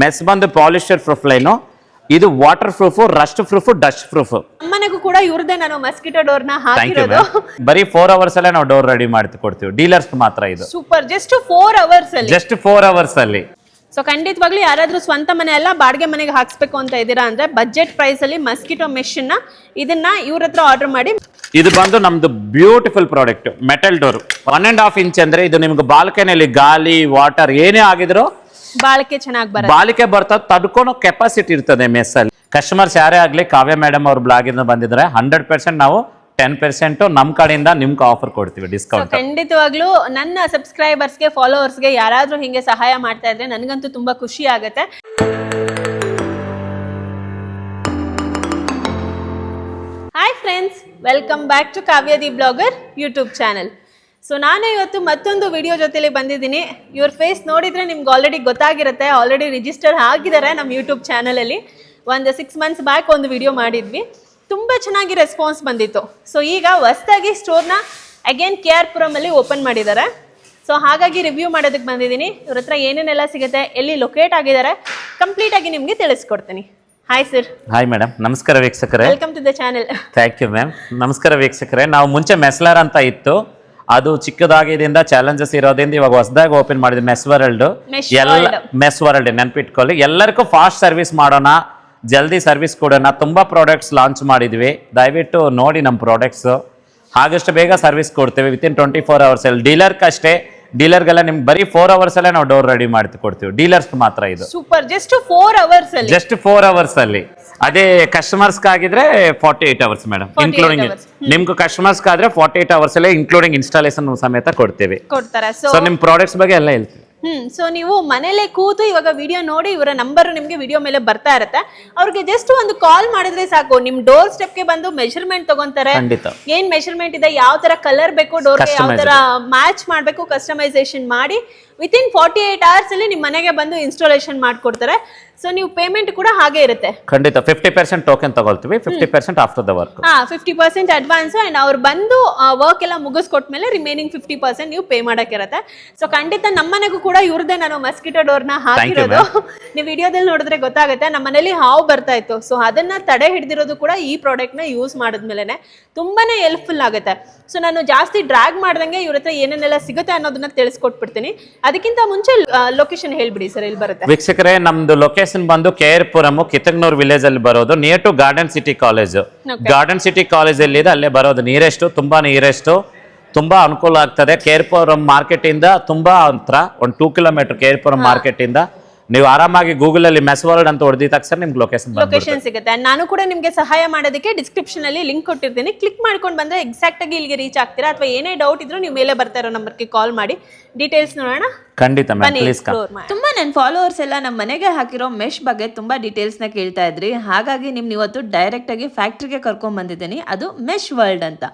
Mess ಬಂದು polyester proof line, ಇದು water proof, rust proof, dust proof. ನಮ್ಮನೆಗೂ ಕೂಡ ಇವ್ರದೇ ನಾನು ಮಸ್ಕಿಟೋ ಡೋರ್ ನ ಥ್ಯಾಂಕ್ ಯು ಹಾಕಿರೋದು. ಮ್ಯಾಮ್. ಬರೀ 4 ಅವರ್ಸ್ ಅಲ್ಲೇ ನಾವು ಡೋರ್ ರೆಡಿ ಮಾಡಿ ಕೊಡ್ತೀವಿ. ಡೀಲರ್ಸ್ ಮಾತ್ರ ಇದು. ಸೂಪರ್, ಜಸ್ಟ್ 4 ಅವರ್ಸ್ ಅಲ್ಲಿ. ಜಸ್ಟ್ 4 ಅವರ್ಸ್ ಅಲ್ಲಿ. ಸೊ ಖಂಡಿತವಾಗ್ಲೂ ಯಾರಾದ್ರೂ ಸ್ವಂತ ಮನೆ ಅಲ್ಲ ಬಾಡಿಗೆ ಮನೆಗೆ ಹಾಕ್ಸ್ಬೇಕು ಅಂತ ಇದ್ದೀರಾ ಅಂದ್ರೆ ಬಜೆಟ್ ಪ್ರೈಸ್ ಅಲ್ಲಿ ಮಸ್ಕಿಟೋ ಮೆಶ್ ಇದನ್ನ ಇವ್ರ ಹತ್ರ ಆರ್ಡರ್ ಮಾಡಿ. ಇದು ಬಂದು ನಮ್ದು beautiful product metal door 1.5 inch ಅಂದ್ರೆ ಇದು ನಿಮ್ಗೆ ಬಾಲ್ಕನಿಯಲ್ಲಿ ಗಾಳಿ ವಾಟರ್ ಏನೇ ಆಗಿದ್ರು ಬಾಳಿಕೆ ಚೆನ್ನಾಗಿ ಬರುತ್ತೆ. ಬಾಳಿಕೆ ಬರ್ತದೆ, ತಡ್ಕೊಳೋ ಕೆಪಾಸಿಟಿ ಇರ್ತದೆ ಮೆಸ್ ಅಲ್ಲಿ. ಕಸ್ಟಮರ್ಸ್ ಯಾರೇ ಆಗ್ಲಿ ಕಾವ್ಯ ಮೇಡಮ್ ಅವ್ರ ಬ್ಲಾಗ್ ಇಂದ ಬಂದಿದ್ರೆ 100% ನಾವು 10% ನಮ್ ಕಡೆಯಿಂದ ನಿಮ್ಗೆ ಆಫರ್ ಕೊಡ್ತೀವಿ ಡಿಸ್ಕೌಂಟ್. ಖಂಡಿತವಾಗ್ಲೂ ನನ್ನ ಸಬ್ಸ್ಕ್ರೈಬರ್ಸ್ಗೆ ಫಾಲೋವರ್ಸ್ಗೆ ಯಾರಾದ್ರೂ ಹಿಂಗೆ ಸಹಾಯ ಮಾಡ್ತಾ ಇದ್ರೆ ನನಗಂತೂ ತುಂಬಾ ಖುಷಿ ಆಗುತ್ತೆ. Hi friends, welcome back to Kavya the blogger YouTube channel. So ನಾನು ಇವತ್ತು ಮತ್ತೊಂದು ವಿಡಿಯೋ ಜೊತೆಲಿ ಬಂದಿದ್ದೀನಿ. ಇವ್ರ ಫೇಸ್ ನೋಡಿದ್ರೆ ನಿಮ್ಗೆ ಆಲ್ರೆಡಿ ಗೊತ್ತಾಗಿರುತ್ತೆ, ಆಲ್ರೆಡಿ ರಿಜಿಸ್ಟರ್ ಆಗಿದ್ದಾರೆ ನಮ್ಮ ಯೂಟ್ಯೂಬ್ ಚಾನಲಲ್ಲಿ. ಒಂದು 6 months ಬ್ಯಾಕ್ ಒಂದು ವಿಡಿಯೋ ಮಾಡಿದ್ವಿ, ತುಂಬ ಚೆನ್ನಾಗಿ ರೆಸ್ಪಾನ್ಸ್ ಬಂದಿತ್ತು. ಸೊ ಈಗ ಹೊಸದಾಗಿ ಸ್ಟೋರ್ನ ಅಗೇನ್ KR ಪುರಮಲ್ಲಿ ಓಪನ್ ಮಾಡಿದ್ದಾರೆ. ಸೊ ಹಾಗಾಗಿ ರಿವ್ಯೂ ಮಾಡೋದಕ್ಕೆ ಬಂದಿದ್ದೀನಿ. ಇವ್ರ ಹತ್ರ ಏನೇನೆಲ್ಲ ಸಿಗುತ್ತೆ, ಎಲ್ಲಿ ಲೊಕೇಟ್ ಆಗಿದ್ದಾರೆ, ಕಂಪ್ಲೀಟ್ ಆಗಿ ನಿಮಗೆ ತಿಳಿಸ್ಕೊಡ್ತೀನಿ. Hi sir. ಹಾಯ್ ಮೇಡಮ್, ನಮಸ್ಕಾರ ವೀಕ್ಷಕರೇ. Welcome to the channel. Thank you ma'am. ನಮಸ್ಕಾರ ವೀಕ್ಷಕರೇ. ನಾವು ಮುಂಚೆ ಮೆಸ್ಲರ್ ಅಂತ ಇತ್ತು, ಅದು ಚಿಕ್ಕದಾಗಿದಿಂದ ಚಾಲೆಂಜಸ್ ಇರೋದ್ರಿಂದ ಇವಾಗ ಹೊಸದಾಗಿ ಓಪನ್ ಮಾಡಿದ್ವಿ ಮೆಸ್ ವರ್ಲ್ಡ್. ಮೆಸ್ ವರ್ಲ್ಡ್ ನೆನ್ಪಿಟ್ಕೊಳ್ಳಿ. ಎಲ್ಲರಿಗೂ ಫಾಸ್ಟ್ ಸರ್ವಿಸ್ ಮಾಡೋಣ, ಜಲ್ದಿ ಸರ್ವಿಸ್ ಕೊಡೋಣ. ತುಂಬಾ ಪ್ರಾಡಕ್ಟ್ಸ್ ಲಾಂಚ್ ಮಾಡಿದ್ವಿ, ದಯವಿಟ್ಟು ನೋಡಿ ನಮ್ಮ ಪ್ರಾಡಕ್ಟ್ಸ್. ಆದಷ್ಟು ಬೇಗ ಸರ್ವಿಸ್ ಕೊಡ್ತೇವೆ ವಿತಿನ್ 24 hours ಅಲ್ಲಿ. ಡೀಲರ್ಗಷ್ಟೇ, ಡೀಲರ್ಗೆಲ್ಲ ನಿಮ್ಗೆ ಬರೀ 4 hours ಅಲ್ಲೇ ನಾವು ಡೋರ್ ರೆಡಿ ಮಾಡಿ ಕೊಡ್ತೀವಿ. ಡೀಲರ್ಸ್ ಮಾತ್ರ ಇದು. ಸೂಪರ್, ಜಸ್ಟ್ 4 ಅವರ್ಸ್ ಅಲ್ಲಿ. ಜಸ್ಟ್ 4 hours ಅಲ್ಲಿ. ಅದೇ ಕಸ್ಟಮರ್ಸ್ ಆಗಿದ್ರೆ 48 hours ಮೇಡಮ್, ಇನ್ಕ್ಲೂಡಿಂಗ್ ನಿಮ್ಗೆ ಕಸ್ಟಮರ್ಸ್ ಆದ್ರೆ 48 hours ಅಲ್ಲೇ ಇನ್ಕ್ಲೂಡಿಂಗ್ ಇನ್ಸ್ಟಾಲೇಷನ್ ಸಮೇತ ಕೊಡ್ತೇವೆ. ಕೊಡ್ತಾರೆ. ಸೊ ನಿಮ್ ಪ್ರಾಡಕ್ಟ್ಸ್ ಬಗ್ಗೆ ಎಲ್ಲ ಹೇಳ್ತೀವಿ. ಸೊ ನೀವು ಮನೇಲೆ ಕೂತು ಇವಾಗ ವಿಡಿಯೋ ನೋಡಿ ಇವರ ನಂಬರ್ ನಿಮ್ಗೆ ವಿಡಿಯೋ ಮೇಲೆ ಬರ್ತಾ ಇರುತ್ತೆ. ಅವ್ರಿಗೆ ಜಸ್ಟ್ ಒಂದು ಕಾಲ್ ಮಾಡಿದ್ರೆ ಸಾಕು, ನಿಮ್ ಡೋರ್ ಸ್ಟೆಪ್ ಗೆ ಬಂದು ಮೆಜರ್ಮೆಂಟ್ ತಗೊಂತಾರೆ. ಏನ್ ಮೆಜರ್ಮೆಂಟ್ ಇದೆ, ಯಾವ ತರ ಕಲರ್ ಬೇಕು, ಡೋರ್ ಯಾವ ತರ ಮ್ಯಾಚ್ ಮಾಡ್ಬೇಕು, ಕಸ್ಟಮೈಸೇಷನ್ ಮಾಡಿ ವಿತಿನ್ 48 hours ಅಲ್ಲಿ ನಿಮ್ ಮನೆಗೆ ಬಂದು ಇನ್ಸ್ಟಾಲೇಷನ್ ಮಾಡ್ಕೊಡ್ತಾರೆ. ಸೊ ನೀವು ಪೇಮೆಂಟ್ ಕೂಡ ಹಾಗೆ ಇರುತ್ತೆ. ಖಂಡಿತ 50% ಟೋಕನ್ ತಗೊಳ್ತೀವಿ, 50% after the work. 50% advance and ಅವ್ರು ಬಂದು ವರ್ಕ್ ಎಲ್ಲ ಮುಗಿಸ್ಕೊಟ್ಮೇಲೆ ರಿಮೈನಿಂಗ್ 50% ನೀವು ಪೇ ಮಾಡಕ್ಕಿರುತ್ತೆ. ಸೊ ಖಂಡಿತ ನಮ್ಮನೆಗೂ ಕೂಡ ಇವ್ರದೇ ನಾನು ಮಸ್ಕಿಟೋ ಡೋರ್ನ ಹಾಕಿರೋದು. ನೀವು ವಿಡಿಯೋದಲ್ಲಿ ನೋಡಿದ್ರೆ ಗೊತ್ತಾಗುತ್ತೆ. ನಮ್ಮ ಮನೇಲಿ ಹಾವು ಬರ್ತಾ ಇತ್ತು, ಸೊ ಅದನ್ನ ತಡೆ ಹಿಡಿದಿರೋದು ಕೂಡ ಈ ಪ್ರಾಡಕ್ಟ್ ನ ಯೂಸ್ ಮಾಡಿದ್ಮೇಲೆ ತುಂಬಾನೇ ಹೆಲ್ಪ್ಫುಲ್ ಆಗುತ್ತೆ. ಸೊ ನಾನು ಜಾಸ್ತಿ ಡ್ರ್ಯಾಗ್ ಮಾಡ್ದಂಗೆ ಇವ್ರ ಹತ್ರ ಏನೇನೆಲ್ಲ ಸಿಗುತ್ತೆ ಅನ್ನೋದನ್ನ ತಿಳಿಸ್ಕೊಟ್ಬಿಡ್ತೀನಿ. ಅದಕ್ಕಿಂತ ಮುಂಚೆ ಲೊಕೇಶನ್ ಹೇಳ್ಬಿಡಿ ಸರ್, ಎಲ್ಲಿ ಬರುತ್ತೆ? ವೀಕ್ಷಕರೇ, ನಮ್ದು ಲೊಕೇಶನ್ ಬಂದು KR ಪುರಂ, ಕಿತ್ತಂಗನೂರ್ ವಿಲೇಜ್ ಅಲ್ಲಿ ಬರೋದು, near to Garden City College. Garden City College ಎಲ್ಲಿದೆ ಅಲ್ಲೇ ಬರೋದು. ನಿಯರೆಸ್ಟ್, ತುಂಬಾ ನಿಯರೆಸ್ಟ್, ತುಂಬಾ ಅನುಕೂಲ ಆಗ್ತದೆ. KR ಪುರಂ ಮಾರ್ಕೆಟ್ ಇಂದ ತುಂಬಾ ಹತ್ರ, ಒಂದು 2 kilometer KR ಪುರಂ ಮಾರ್ಕೆಟ್ ಇಂದ. ನೀವು ಆರಾಮಾಗಿ ಗೂಗಲ್ ಅಲ್ಲಿ ಮೆಸ್ ವರ್ಲ್ಡ್ ಅಂತ ಹೊಡೆದಿದ ತಕ್ಷಣ ನಿಮ್ಗೆ ಲೊಕೇಶನ್ ಸಿಗುತ್ತೆ. ನಾನು ಕೂಡ ನಿಮ್ಗೆ ಸಹಾಯ ಮಾಡೋದಕ್ಕೆ ಡಿಸ್ಕ್ರಿಪ್ಷನ್ ಅಲ್ಲಿ ಲಿಂಕ್ ಕೊಟ್ಟಿರ್ತೀನಿ. ಕ್ಲಿಕ್ ಮಾಡ್ಕೊಂಡು ಬಂದ್ರೆ ಎಕ್ಸಾಕ್ಟ್ ಆಗಿ ಇಲ್ಲಿಗೆ ರೀಚ್ ಆಗ್ತೀರಾ. ಅಥವಾ ಏನೇ ಡೌಟ್ ಇದ್ರೂ ನೀವು ಮೇಲೆ ಬರ್ತಾ ಇರೋ ನಂಬರ್ಗೆ ಕಾಲ್ ಮಾಡಿ ಡೀಟೇಲ್ಸ್ ನೋಡೋಣ. ಖಂಡಿತ ಮ್ಯಾಮ್, ಪ್ಲೀಸ್ ಕಮ್. ತುಂಬಾ ನನ್ನ ಫಾಲೋವರ್ಸ್ ಎಲ್ಲ ನಮ್ಮ ಮನೆಗೆ ಹಾಕಿರೋ ಮೆಶ್ ಬಗ್ಗೆ ತುಂಬಾ ಡೀಟೇಲ್ಸ್ ನ ಕೇಳ್ತಾ ಇದ್ರಿ. ಹಾಗಾಗಿ ನಿಮ್ನ ಇವತ್ತು ಡೈರೆಕ್ಟ್ ಆಗಿ ಫ್ಯಾಕ್ಟ್ರಿಗೆ ಕರ್ಕೊಂಡ್ ಬಂದಿದ್ದೀನಿ. ಅದು ಮೆಶ್ ವರ್ಲ್ಡ್ ಅಂತ.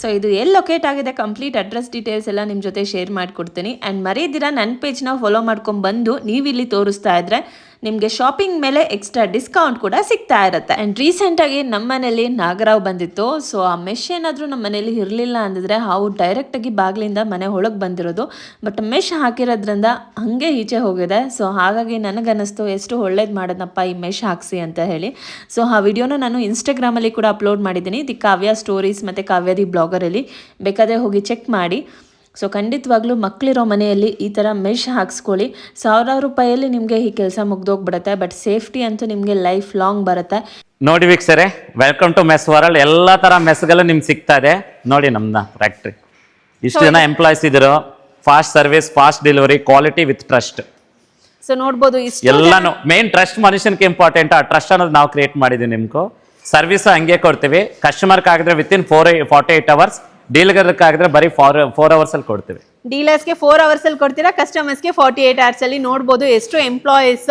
ಸೊ ಇದು ಎಲ್ಲಿ ಲೊಕೇಟ್ ಆಗಿದೆ, ಕಂಪ್ಲೀಟ್ ಅಡ್ರೆಸ್ ಡೀಟೇಲ್ಸ್ ಎಲ್ಲ ನಿಮ್ಮ ಜೊತೆ ಶೇರ್ ಮಾಡ್ಕೊಡ್ತೀನಿ. ಆ್ಯಂಡ್ ಮರೀದಿರ ನನ್ನ ಪೇಜ್ನ ಫಾಲೋ ಮಾಡ್ಕೊಂಡು ಬಂದು ನೀವು ಇಲ್ಲಿ ತೋರಿಸ್ತಾ ಇದ್ರೆ ನಿಮಗೆ ಶಾಪಿಂಗ್ ಮೇಲೆ ಎಕ್ಸ್ಟ್ರಾ ಡಿಸ್ಕೌಂಟ್ ಕೂಡ ಸಿಗ್ತಾ ಇರುತ್ತೆ. ಆ್ಯಂಡ್ ರೀಸೆಂಟಾಗಿ ನಮ್ಮ ಮನೇಲಿ ನಾಗರಾವ್ ಬಂದಿತ್ತು. ಸೊ ಆ ಮೆಶ್ ಏನಾದರೂ ನಮ್ಮ ಮನೇಲಿ ಇರಲಿಲ್ಲ ಅಂದಿದ್ರೆ ಹಾವು ಡೈರೆಕ್ಟಾಗಿ ಬಾಗಿಲಿಂದ ಮನೆ ಒಳಗೆ ಬಂದಿರೋದು. ಬಟ್ ಮೆಶ್ ಹಾಕಿರೋದ್ರಿಂದ ಹಾಗೆ ಈಚೆ ಹೋಗಿದೆ. ಸೊ ಹಾಗಾಗಿ ನನಗನ್ನಿಸ್ತು ಎಷ್ಟು ಒಳ್ಳೇದು ಮಾಡೋದಪ್ಪ ಈ ಮೆಶ್ ಹಾಕ್ಸಿ ಅಂತ ಹೇಳಿ. ಸೊ ಆ ವಿಡಿಯೋನ ನಾನು ಇನ್ಸ್ಟಾಗ್ರಾಮಲ್ಲಿ ಕೂಡ ಅಪ್ಲೋಡ್ ಮಾಡಿದ್ದೀನಿ, ದಿ ಕಾವ್ಯ ಸ್ಟೋರೀಸ್ ಮತ್ತು ಕಾವ್ಯ ದಿ ಬ್ಲಾಗರಲ್ಲಿ. ಬೇಕಾದರೆ ಹೋಗಿ ಚೆಕ್ ಮಾಡಿ. ಸೊ ಖಂಡಿತವಾಗ್ಲೂ ಮಕ್ಕಳಿರೋ ಮನೆಯಲ್ಲಿ ಈ ಥರ ಮೆಶ್ ಹಾಕ್ಸ್ಕೊಳ್ಳಿ. 1000 ರೂಪಾಯಲ್ಲಿ ನಿಮಗೆ ಈ ಕೆಲಸ ಮುಗ್ದೋಗ್ಬಿಡುತ್ತೆ. ಬಟ್ ಸೇಫ್ಟಿ ಅಂತೂ ನಿಮಗೆ ಲೈಫ್ ಲಾಂಗ್ ಬರುತ್ತೆ. ನೋಡಿ ವೀಕ್ಷರೇ, ವೆಲ್ಕಮ್ ಟು ಮೆಸ್ ವರ್ಲ್ಡ್. ಎಲ್ಲ ತರ ಮೆಸ್ಗಳು ನಿಮ್ಗೆ ಸಿಗ್ತಾ ಇದೆ. ನೋಡಿ ನಮ್ದ ಫ್ಯಾಕ್ಟ್ರಿ, ಇಷ್ಟು ಜನ ಎಂಪ್ಲಾಯ್ಸ್ ಇದ್ರು. Fast service, fast delivery, quality with trust. So ನೋಡ್ಬೋದು, ಎಲ್ಲಾನು ಮೇನ್ ಟ್ರಸ್ಟ್ ಮನುಷ್ಯನ್ಗೆ ಇಂಪಾರ್ಟೆಂಟ್. ಆ ಟ್ರಸ್ಟ್ ಅನ್ನೋದು ನಾವು ಕ್ರಿಯೇಟ್ ಮಾಡಿದ್ವಿ. ನಿಮ್ಗೂ ಸರ್ವಿಸ್ ಹಂಗೆ ಕೊಡ್ತೀವಿ. ಕಸ್ಟಮರ್ಗೆ ಆಗಿದ್ರೆ ವಿತಿನ್ 48 hours, ಡೀಲರ್ಗಾಗಿದ್ರೆ ಬರೀ 4 hours ಅಲ್ಲಿ ಕೊಡ್ತೀವಿ. ಡೀಲರ್ಸ್ಗೆ 4 hours ಅಲ್ಲಿ ಕೊಡ್ತೀರಾ, ಕಸ್ಟಮರ್ಸ್ಗೆ 48 hours ಅಲ್ಲಿ. ನೋಡ್ಬೋದು ಎಷ್ಟು ಎಂಪ್ಲಾಯೀಸ್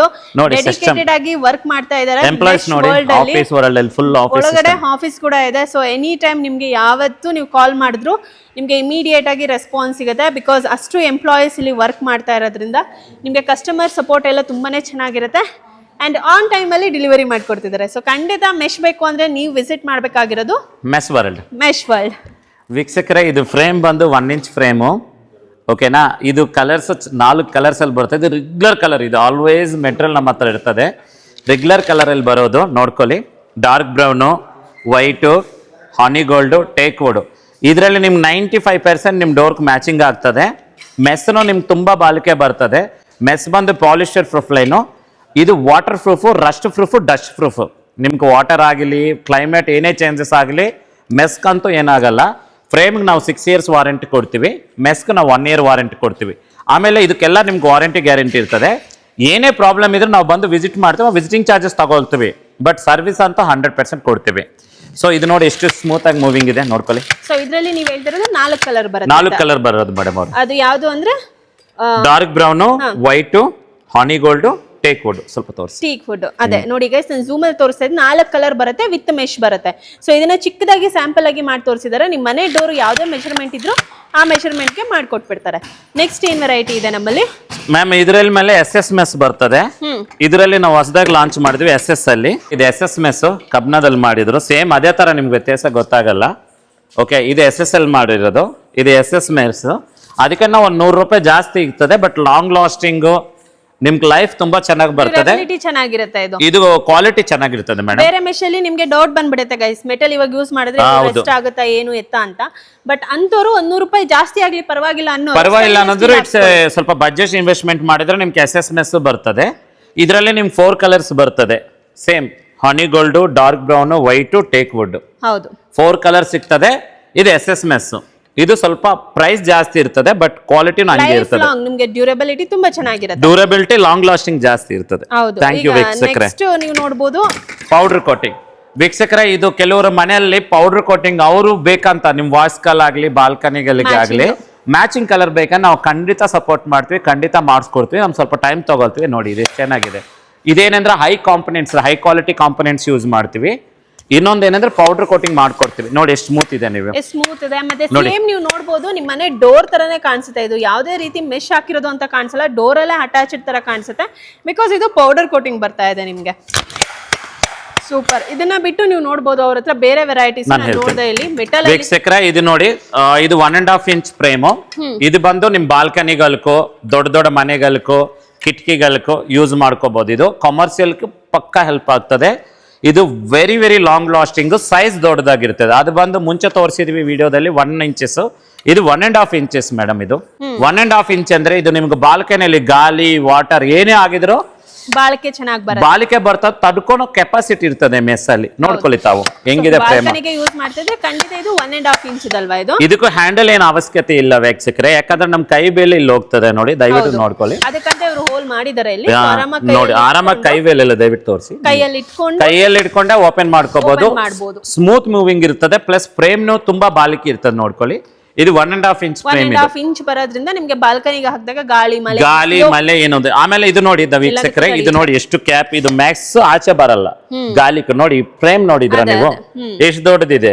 ಡೆಡಿಕೇಟೆಡ್ ಆಗಿ ವರ್ಕ್ ಮಾಡ್ತಾ ಇದ್ದಾರೆ. ಎಂಪ್ಲಾಯೀಸ್ ನೋಡಿ, ಆಫೀಸ್ ವರ್ಲ್ಡ್ ಅಲ್ಲಿ ಫುಲ್ ಆಫೀಸ್, ಒಳಗಡೆ ಆಫೀಸ್ ಕೂಡ ಇದೆ. ಸೊ ಎನಿ ಟೈಮ್ ನಿಮ್ಗೆ ಯಾವತ್ತು ನೀವು ಕಾಲ್ ಮಾಡಿದ್ರು ನಿಮ್ಗೆ ಇಮಿಡಿಯೇಟ್ ಆಗಿ ರೆಸ್ಪಾನ್ಸ್ ಸಿಗುತ್ತೆ. ಬಿಕಾಸ್ ಅಷ್ಟು ಎಂಪ್ಲಾಯೀಸ್ ಇಲ್ಲಿ ವರ್ಕ್ ಮಾಡ್ತಾ ಇರೋದ್ರಿಂದ ನಿಮ್ಗೆ ಕಸ್ಟಮರ್ ಸಪೋರ್ಟ್ ಎಲ್ಲ ತುಂಬಾನೇ ಚೆನ್ನಾಗಿರುತ್ತೆ. ಅಂಡ್ ಆನ್ ಟೈಮ್ ಅಲ್ಲಿ ಡೆಲಿವರಿ ಮಾಡ್ಕೊಡ್ತಿದ್ದಾರೆ. ಸೊ ಖಂಡಿತ ಮೆಶ್ ಬೇಕು ಅಂದ್ರೆ ನೀವು ವಿಸಿಟ್ ಮಾಡಬೇಕಾಗಿರೋದು ಮೆಸ್ ವರ್ಲ್ಡ್. Mesh world. ವೀಕ್ಷಕರೇ, ಇದು ಫ್ರೇಮ್ ಬಂದು 1 inch ಫ್ರೇಮು. ಓಕೆನಾ. ಇದು ಕಲರ್ಸ್ 4 ಕಲರ್ಸ್ ಅಲ್ಲಿ ಬರುತ್ತೆ. ಇದು ರೆಗ್ಯುಲರ್ ಕಲರ್, ಇದು ಆಲ್ವೇಸ್ ಮೆಟೀರಿಯಲ್ ನಮ್ಮ ಹತ್ರ ಇರ್ತದೆ. ರೆಗ್ಯುಲರ್ ಕಲರ್ ಅಲ್ಲಿ ಬರೋದು ನೋಡ್ಕೊಳ್ಳಿ. Dark brown, white, honey gold, teak wood. ಇದರಲ್ಲಿ ನಿಮ್ಗೆ 95% ನಿಮ್ಮ ಡೋರ್ಗೆ ಮ್ಯಾಚಿಂಗ್ ಆಗ್ತದೆ. ಮೆಸ್ನು ನಿಮ್ಗೆ ತುಂಬ ಬಾಳಿಕೆ ಬರ್ತದೆ. ಮೆಸ್ ಬಂದು ಪಾಲಿಸ್ಟರ್ ಪ್ರೂಫ್ಲೈನು. ಇದು water proof, Rust proof, dust proof. ನಿಮ್ಗೆ ವಾಟರ್ ಆಗಲಿ, ಕ್ಲೈಮೇಟ್ ಏನೇ ಚೇಂಜಸ್ ಆಗಲಿ ಮೆಸ್ಗಂತೂ ಏನಾಗಲ್ಲ. ಫ್ರೇಮ್ಗೆ ನಾವು 6 years ವಾರಂಟಿ ಕೊಡ್ತೀವಿ, ಮೆಸ್ಗೆ ನಾವು 1 year ವಾರಂಟಿ ಕೊಡ್ತೀವಿ. ಆಮೇಲೆ ಇದಕ್ಕೆಲ್ಲ ನಿಮ್ಗೆ ವಾರಂಟಿ ಗ್ಯಾರಂಟಿ ಇರ್ತದೆ. ಏನೇ ಪ್ರಾಬ್ಲಮ್ ಇದ್ರೆ ನಾವು ಬಂದು ವಿಸಿಟ್ ಮಾಡ್ತೀವಿ, ವಿಸಿಟಿಂಗ್ ಚಾರ್ಜಸ್ ತಗೊಳ್ತೀವಿ, ಬಟ್ ಸರ್ವಿಸ್ ಅಂತ 100% ಕೊಡ್ತೀವಿ. ಸೊ ಇದು ನೋಡಿ ಎಷ್ಟು ಸ್ಮೂತ್ ಆಗಿ ಮೂವಿಂಗ್ ಇದೆ ನೋಡ್ಕೊಳ್ಳಿ. ಸೊ ಇದರಲ್ಲಿ ನೀವು ಹೇಳ್ತಿರೋದು 4 ಕಲರ್ ಬರುತ್ತೆ. 4 ಕಲರ್ ಬರೋದು ಮೇಡಮ್ ಅವರು. ಅದು ಯಾವುದು ಅಂದ್ರೆ dark brown, white, honey gold, teak wood. ಸ್ವಲ್ಪ ತೋರಿಸಿ. Teak wood. ಅದೇ ನೋಡಿ ಗೈಸ್, ನಾನು ಝೂಮ್ ಅಲ್ಲಿ ತೋರಿಸ್ತಾ ಇದ್ದೀನಿ. 4 ಕಲರ್ ಬರುತ್ತೆ ವಿತ್ ಮೆಶ್ ಬರುತ್ತೆ. ಸೊ ಇದನ್ನ ಚಿಕ್ಕದಾಗಿ ಸ್ಯಾಂಪಲ್ ಆಗಿ ಮಾಡಿ ತೋರಿಸಿದ್ದಾರೆ. ನಿಮ್ಮ ಮನೆ ಡೋರ್ ಯಾವುದೇ ಮೆಷರ್ಮೆಂಟ್ ಇದ್ರು ಆ ಮೆಷರ್ಮೆಂಟ್ಗೆ ಮಾಡ್ಕೊಟ್ಬಿಡ್ತಾರೆ. ನೆಕ್ಸ್ಟ್ ಏನ್ ವೆರೈಟಿ ಇದೆ ನಮ್ಮಲ್ಲಿ ಮ್ಯಾಮ್? ಇದರಲ್ಲಿ ಮೇಲೆ SS ಮೆಸ್ ಬರ್ತದೆ. ಇದರಲ್ಲಿ ನಾವು ಹೊಸದಾಗಿ ಲಾಂಚ್ ಮಾಡಿದ್ವಿ SS ಅಲ್ಲಿ. ಇದು SS ಮೆಸ್ ಕಬ್ನದಲ್ಲಿ ಮಾಡಿದ್ರು. ಸೇಮ್ ಅದೇ ತರ ನಿಮ್ಗೆ ವ್ಯತ್ಯಾಸ ಗೊತ್ತಾಗಲ್ಲ. ಓಕೆ, ಇದು SS ಅಲ್ಲಿ ಮಾಡಿರೋದು. ಇದು SS ಮೆಸ್. ಅದಕ್ಕೆ ನಾವು ಒಂದು 100 ರೂಪಾಯಿ ಜಾಸ್ತಿ ಇರ್ತದೆ, ಬಟ್ ಲಾಂಗ್ ಲಾಸ್ಟಿಂಗು, ನಿಮ್ಗೆ ಲೈಫ್ ತುಂಬಾ ಚೆನ್ನಾಗಿ ಬರ್ತದೆ. ಚೆನ್ನಾಗಿರುತ್ತೆ. ಇದು ಕ್ವಾಲಿಟಿ ಚೆನ್ನಾಗಿರ್ತದೆ ಮೇಡಮ್. ಬೇರೆ ಮೆಶ್ ಅಲ್ಲಿ ನಿಮ್ಗೆ ಡೌಟ್ ಬಂದ್ಬಿಡುತ್ತೆ ಗೈಸ್, ಮೆಟಲ್ ಇವಾಗ ಯೂಸ್ ಮಾಡಿದ್ರೆ ವೆಸ್ಟ್ ಆಗುತ್ತಾ ಏನು ಎತ್ತ ಅಂತ. ಬಟ್ ಅಂತವರು 100 ರೂಪಾಯಿ ಜಾಸ್ತಿ ಆಗ್ಲಿ ಪರವಾಗಿಲ್ಲ ಅನ್ನೋದ್ರು ಇಟ್ಸ್ ಸ್ವಲ್ಪ ಬಜೆಟ್ ಇನ್ವೆಸ್ಟ್ಮೆಂಟ್ ಮಾಡಿದ್ರೆ ನಿಮ್ಗೆ SS ಮೆಸ್ ಬರ್ತದೆ. ಇದರಲ್ಲಿ ನಿಮ್ಗೆ 4 ಕಲರ್ಸ್ ಬರ್ತದೆ. Same honey gold, dark brown, white, teak wood. ಹೌದು, 4 ಕಲರ್ ಸಿಗ್ತದೆ. ಇದು SS ಮೆಸ್. ಇದು ಸ್ವಲ್ಪ ಪ್ರೈಸ್ ಜಾಸ್ತಿ ಇರ್ತದೆ, ಬಟ್ ಕ್ವಾಲಿಟಿ ಹಂಗೆ ಇರ್ತದೆ. ನಿಮಗೆ ಡ್ಯೂರಬಿಲಿಟಿ ತುಂಬಾ ಚೆನ್ನಾಗಿರುತ್ತೆ. ಡ್ಯೂರಬಿಲಿಟಿ, ಲಾಂಗ್ ಲಾಸ್ಟಿಂಗ್ ಜಾಸ್ತಿ ಇರ್ತದೆ. ಥ್ಯಾಂಕ್ ಯು ವೀಕ್ಷಕರೇ. ನೆಕ್ಸ್ಟ್ ನೀವು ನೋಡಬಹುದು ಪೌಡರ್ ಕೋಟಿಂಗ್. ವೀಕ್ಷಕರೇ, ಇದು ಕೆಲವರು ಮನೆಯಲ್ಲಿ ಪೌಡರ್ ಕೋಟಿಂಗ್ ಅವರು ಬೇಕಂತ ನಿಮ್ ವಾಸ್ಕಲ್ ಆಗ್ಲಿ, ಬಾಲ್ಕನಿಗಳಿಗೆ ಆಗ್ಲಿ ಮ್ಯಾಚಿಂಗ್ ಕಲರ್ ಬೇಕಂತ ನಾವು ಖಂಡಿತ ಸಪೋರ್ಟ್ ಮಾಡ್ತೀವಿ, ಖಂಡಿತ ಮಾಡಿಸ್ಕೊಡ್ತೀವಿ. ನಮ್ ಸ್ವಲ್ಪ ಟೈಮ್ ತಗೊಳ್ತೀವಿ. ನೋಡಿ ಇದು ಚೆನ್ನಾಗಿದೆ. ಇದೇನಂದ್ರೆ high components, high quality components use ಮಾಡ್ತೀವಿ. ಇನ್ನೊಂದೇನಂದ್ರೆ ಪೌಡರ್ ಕೋಟಿಂಗ್ ಮಾಡ್ಕೊಡ್ತೀವಿ. ನೋಡಿ ಎಷ್ಟು ಸ್ಮೂತ್ ಇದೆ. ನೀವು ಸ್ಮೂತ್ ಇದೆ. ಮತ್ತೆ ಸೇಮ್ ನೀವು ನೋಡಬಹುದು ನಿಮ್ಮ ಮನೆ ಡೋರ್ ತರನೇ ಕಾಣಿಸುತ್ತೆ. ಇದು ಯಾವುದೇ ರೀತಿ ಮೆಶ್ ಹಾಕಿರೋದು ಅಂತ ಕಾಣಿಸಲ್ಲ, ಡೋರ್ ಅಲ್ಲೇ ಅಟ್ಯಾಚ್ಡ್ ತರ ಕಾಣಿಸುತ್ತೆ. ಬಿಕಾಸ್ ಇದು ಪೌಡರ್ ಕೋಟಿಂಗ್ ಬರ್ತಾ ಇದೆ ನಿಮ್ಗೆ. ಸೂಪರ್. ಇದನ್ನ ಬಿಟ್ಟು ನೀವು ನೋಡಬಹುದು ಅವ್ರ ಹತ್ರ ಬೇರೆ ವೆರೈಟೀಸ್ ನೋಡಿದೆ ಇಲ್ಲಿ ಮೆಟಲ್. ವೀಕ್ಷಕರೇ, ಇದು ನೋಡಿ, ಇದು 1.5 inch ಫ್ರೇಮ್. ಇದು ಬಂದು ನಿಮ್ ಬಾಲ್ಕನಿಗಲ್ಕೋ, ದೊಡ್ಡ ದೊಡ್ಡ ಮನೆಗಲ್ಕೋ, ಕಿಟಕಿಗಲ್ಕೋ ಯೂಸ್ ಮಾಡ್ಕೋಬಹುದು. ಇದು ಕಮರ್ಷಿಯಲ್ ಪಕ್ಕ ಹೆಲ್ಪ್ ಆಗ್ತದೆ. ಇದು very very long lasting, size ದೊಡ್ಡದಾಗಿರ್ತದೆ. ಅದು ಬಂದು ಮುಂಚೆ ತೋರಿಸಿದ್ವಿ ವಿಡಿಯೋದಲ್ಲಿ 1 inches. ಇದು 1.5 inches ಮೇಡಮ್. ಇದು 1.5 inch ಅಂದ್ರೆ ಇದು ನಿಮ್ಗೆ ಬಾಲ್ಕನಿಯಲ್ಲಿ ಗಾಳಿ, ವಾಟರ್ ಏನೇ ಆಗಿದ್ರು ಬಾಳಿಕೆ ಚೆನ್ನಾಗಿ ಬರುತ್ತೆ. ಬಾಳಿಕೆ ಬರ್ತದೆ, ತಡ್ಕೊಳೋ ಕೆಪಾಸಿಟಿ ಇರ್ತದೆ ಮೆಸ್ ಅಲ್ಲಿ. ನೋಡ್ಕೊಳ್ಳಿ ತಾವು ಹೆಂಗಿದೆ ಫ್ರೇಮ್. ಯೂಸ್ ಮಾಡ್ತಿದ್ರೆ ಖಂಡಿತ ಇದು 1.5 inch ಅಲ್ವಾ ಇದು? ಇದಕ್ಕೂ ಹ್ಯಾಂಡಲ್ ಏನು ಅವಶ್ಯಕತೆ ಇಲ್ಲ ವೀಕ್ಷಕರೇ, ಯಾಕಂದ್ರೆ ನಮ್ ಕೈ ಬೇಲೆ ಇಲ್ಲಿ ಹೋಗ್ತದೆ. ನೋಡಿ ದಯವಿಟ್ಟು ನೋಡ್ಕೊಳ್ಳಿ. ಅದಕ್ಕಂತ ಇವರು ಹೋಲ್ ಮಾಡಿದ್ದಾರೆ ಇಲ್ಲಿ. ನೋಡಿ ಆರಾಮಾಗಿ ಕೈ ಬೇಲೆಲ್ಲ ದಯವಿಟ್ಟು ತೋರಿಸಿ. ಕೈಯಲ್ಲಿ ಇಟ್ಕೊಂಡೆ ಓಪನ್ ಮಾಡ್ಕೋಬಹುದು. ಸ್ಮೂತ್ ಮೂವಿಂಗ್ ಇರ್ತದೆ, ಪ್ಲಸ್ ಫ್ರೇಮ್ ತುಂಬಾ ಬಾಳಿಕೆ ಇರ್ತದೆ. ನೋಡ್ಕೊಳ್ಳಿ, ಇದು 1.5 inch ಫ್ರೇಮ್. 1.5 inch ಬರೋದ್ರಿಂದ ನಿಮ್ಗೆ ಬಾಲ್ಕನಿಗೆ ಹಾಕಿದಾಗ ಗಾಳಿ ಮಳೆ ಏನೋದು. ಆಮೇಲೆ ಇದು ನೋಡಿ ವೀಕ್ಷಕರೇ, ಇದು ನೋಡಿ ಎಷ್ಟು ಕ್ಯಾಪ್. ಇದು ಮ್ಯಾಕ್ಸ್ ಆಚೆ ಬರಲ್ಲ ಗಾಳಿ. ನೋಡಿ ಫ್ರೇಮ್ ನೋಡಿದ್ರ ನೀವು ಎಷ್ಟು ದೊಡ್ಡದಿದೆ.